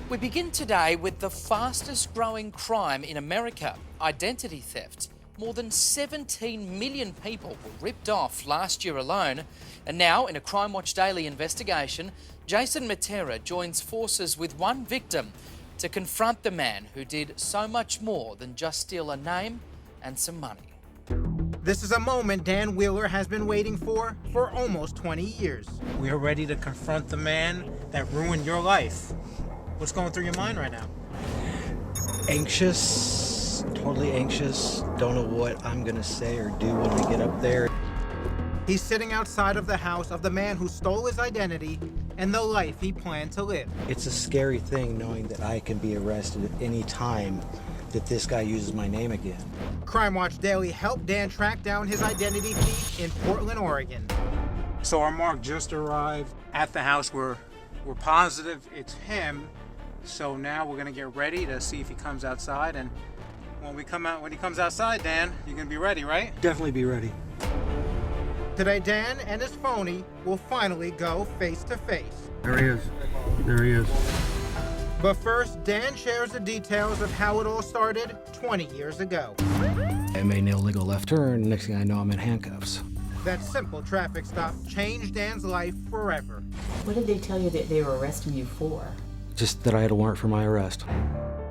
We begin today with the fastest growing crime in America, identity theft. More than 17 million people were ripped off last year alone. And now, in a Crime Watch Daily investigation, Jason Matera joins forces with one victim to confront the man who did so much more than just steal a name and some money. This is a moment Dan Wheeler has been waiting for almost 20 years. We are ready to confront the man that ruined your life. What's going through your mind right now? Anxious, totally anxious. Don't know what I'm gonna say or do when we get up there. He's sitting outside of the house of the man who stole his identity and the life he planned to live. It's a scary thing knowing that I can be arrested at any time that this guy uses my name again. Crime Watch Daily helped Dan track down his identity thief in Portland, Oregon. So our mark just arrived at the house. We're positive it's him. So now we're gonna get ready to see if he comes outside. And when he comes outside, Dan, you're gonna be ready, right? Definitely be ready. Today, Dan and his phony will finally go face to face. There he is. There he is. But first, Dan shares the details of how it all started 20 years ago. I made an illegal left turn. Next thing I know, I'm in handcuffs. That simple traffic stop changed Dan's life forever. What did they tell you that they were arresting you for? Just that I had a warrant for my arrest.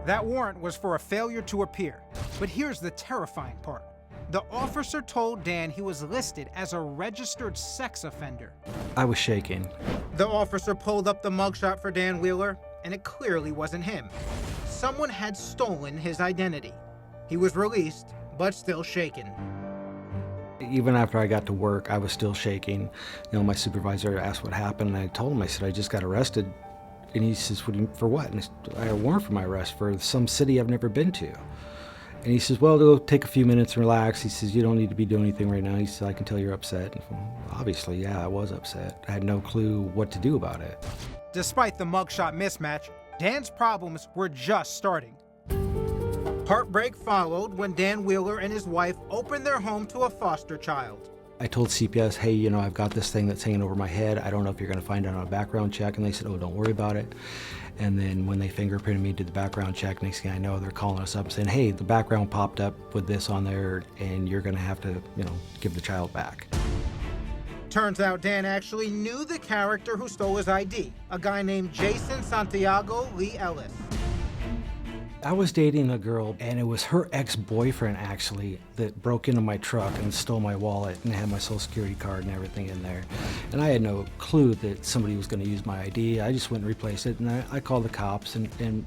That warrant was for a failure to appear. But here's the terrifying part. The officer told Dan he was listed as a registered sex offender. I was shaking. The officer pulled up the mugshot for Dan Wheeler, and it clearly wasn't him. Someone had stolen his identity. He was released, but still shaken. Even after I got to work, I was still shaking. You know, my supervisor asked what happened, and I told him, I said, I just got arrested. And he says, for what? And I said, I had a warrant for my arrest for some city I've never been to. And he says, well, go take a few minutes and relax. He says, you don't need to be doing anything right now. He says, I can tell you're upset. And obviously, yeah, I was upset. I had no clue what to do about it. Despite the mugshot mismatch, Dan's problems were just starting. Heartbreak followed when Dan Wheeler and his wife opened their home to a foster child. I told CPS, hey, you know, I've got this thing that's hanging over my head. I don't know if you're going to find out on a background check. And they said, oh, don't worry about it. And then when they fingerprinted me, did the background check, next thing I know, they're calling us up saying, hey, the background popped up with this on there, and you're going to have to, you know, give the child back. Turns out Dan actually knew the character who stole his ID, a guy named Jason Santiago Lee Ellis. I was dating a girl, and it was her ex-boyfriend, actually, that broke into my truck and stole my wallet and had my social security card and everything in there. And I had no clue that somebody was going to use my ID. I just went and replaced it, and I called the cops and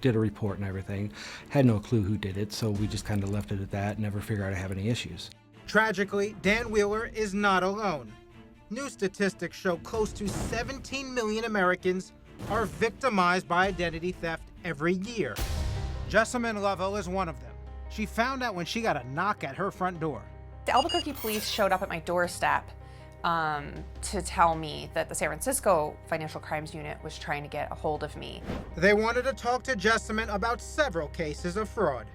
did a report and everything. Had no clue who did it, so we just kind of left it at that, never figured I'd have any issues. Tragically, Dan Wheeler is not alone. New statistics show close to 17 million Americans are victimized by identity theft every year. Jessamine Lovell is one of them. She found out when she got a knock at her front door. The Albuquerque police showed up at my doorstep to tell me that the San Francisco Financial Crimes Unit was trying to get a hold of me. They wanted to talk to Jessamine about several cases of fraud.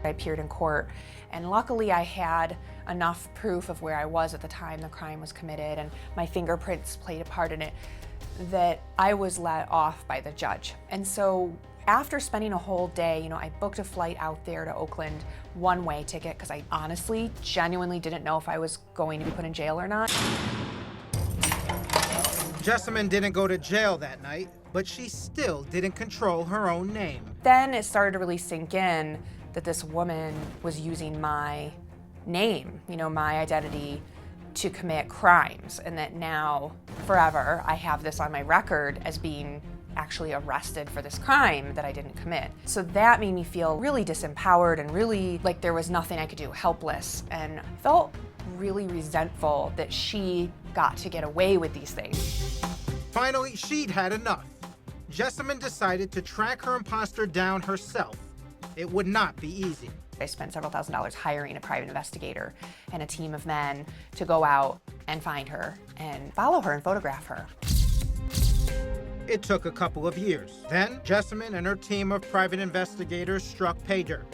I appeared in court, and luckily I had enough proof of where I was at the time the crime was committed, and my fingerprints played a part in it, that I was let off by the judge. And so after spending a whole day, you know, I booked a flight out there to Oakland, one-way ticket, because I honestly, genuinely didn't know if I was going to be put in jail or not. Jessamine didn't go to jail that night, but she still didn't control her own name. Then it started to really sink in that this woman was using my name, you know, my identity, to commit crimes, and that now, forever, I have this on my record as being actually arrested for this crime that I didn't commit. So that made me feel really disempowered and really like there was nothing I could do, helpless, and felt really resentful that she got to get away with these things. Finally, she'd had enough. Jessamine decided to track her imposter down herself. It would not be easy. I spent several $1,000s hiring a private investigator and a team of men to go out and find her and follow her and photograph her. It took a couple of years. Then, Jessamine and her team of private investigators struck pay dirt.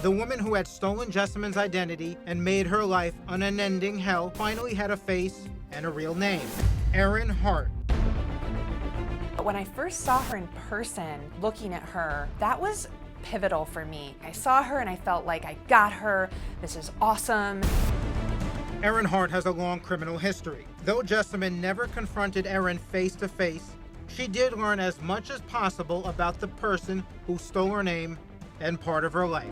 The woman who had stolen Jessamine's identity and made her life an unending hell finally had a face and a real name: Erin Hart. But when I first saw her in person, looking at her, that was pivotal for me. I saw her and I felt like I got her. This is awesome. Erin Hart has a long criminal history. Though Jessamine never confronted Erin face to face, she did learn as much as possible about the person who stole her name and part of her life.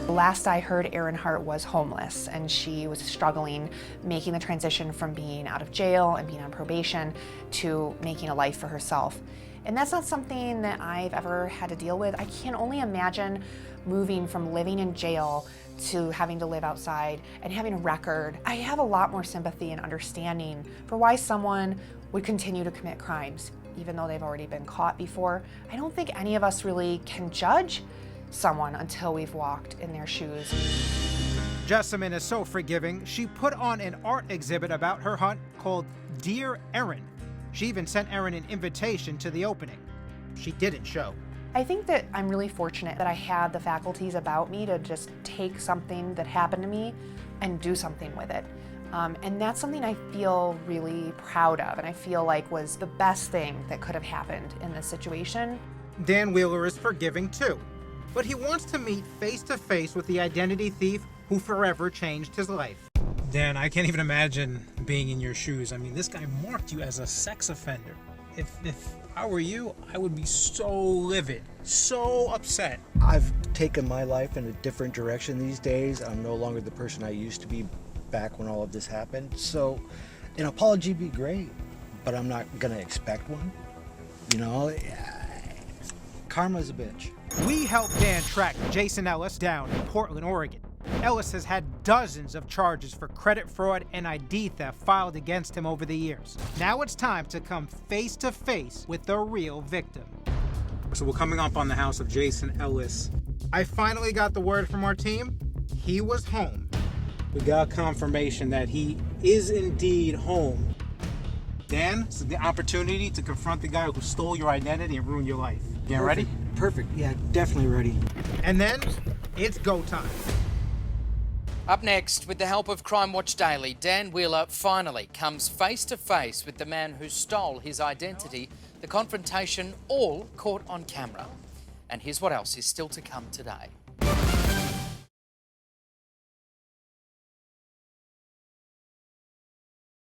Last I heard, Erin Hart was homeless and she was struggling making the transition from being out of jail and being on probation to making a life for herself. And that's not something that I've ever had to deal with. I can only imagine moving from living in jail to having to live outside and having a record. I have a lot more sympathy and understanding for why someone would continue to commit crimes, even though they've already been caught before. I don't think any of us really can judge someone until we've walked in their shoes. Jessamine is so forgiving, she put on an art exhibit about her hunt called Dear Erin. She even sent Erin an invitation to the opening. She didn't show. I think that I'm really fortunate that I had the faculties about me to just take something that happened to me and do something with it. And that's something I feel really proud of and I feel like was the best thing that could have happened in this situation. Dan Wheeler is forgiving too, but he wants to meet face to face with the identity thief who forever changed his life. Dan, I can't even imagine being in your shoes. I mean, this guy marked you as a sex offender. If I were you, I would be so livid, so upset. I've taken my life in a different direction these days. I'm no longer the person I used to be back when all of this happened. So an apology would be great, but I'm not gonna expect one. You know, karma's a bitch. We helped Dan track Jason Ellis down in Portland, Oregon. Ellis has had dozens of charges for credit fraud and ID theft filed against him over the years. Now it's time to come face to face with the real victim. So we're coming up on the house of Jason Ellis. I finally got the word from our team. He was home. We got confirmation that he is indeed home. Dan, this is the opportunity to confront the guy who stole your identity and ruined your life. You ready? Perfect. Yeah, definitely ready. And then it's go time. Up next, with the help of Crime Watch Daily, Dan Wheeler finally comes face to face with the man who stole his identity. The confrontation all caught on camera. And here's what else is still to come today.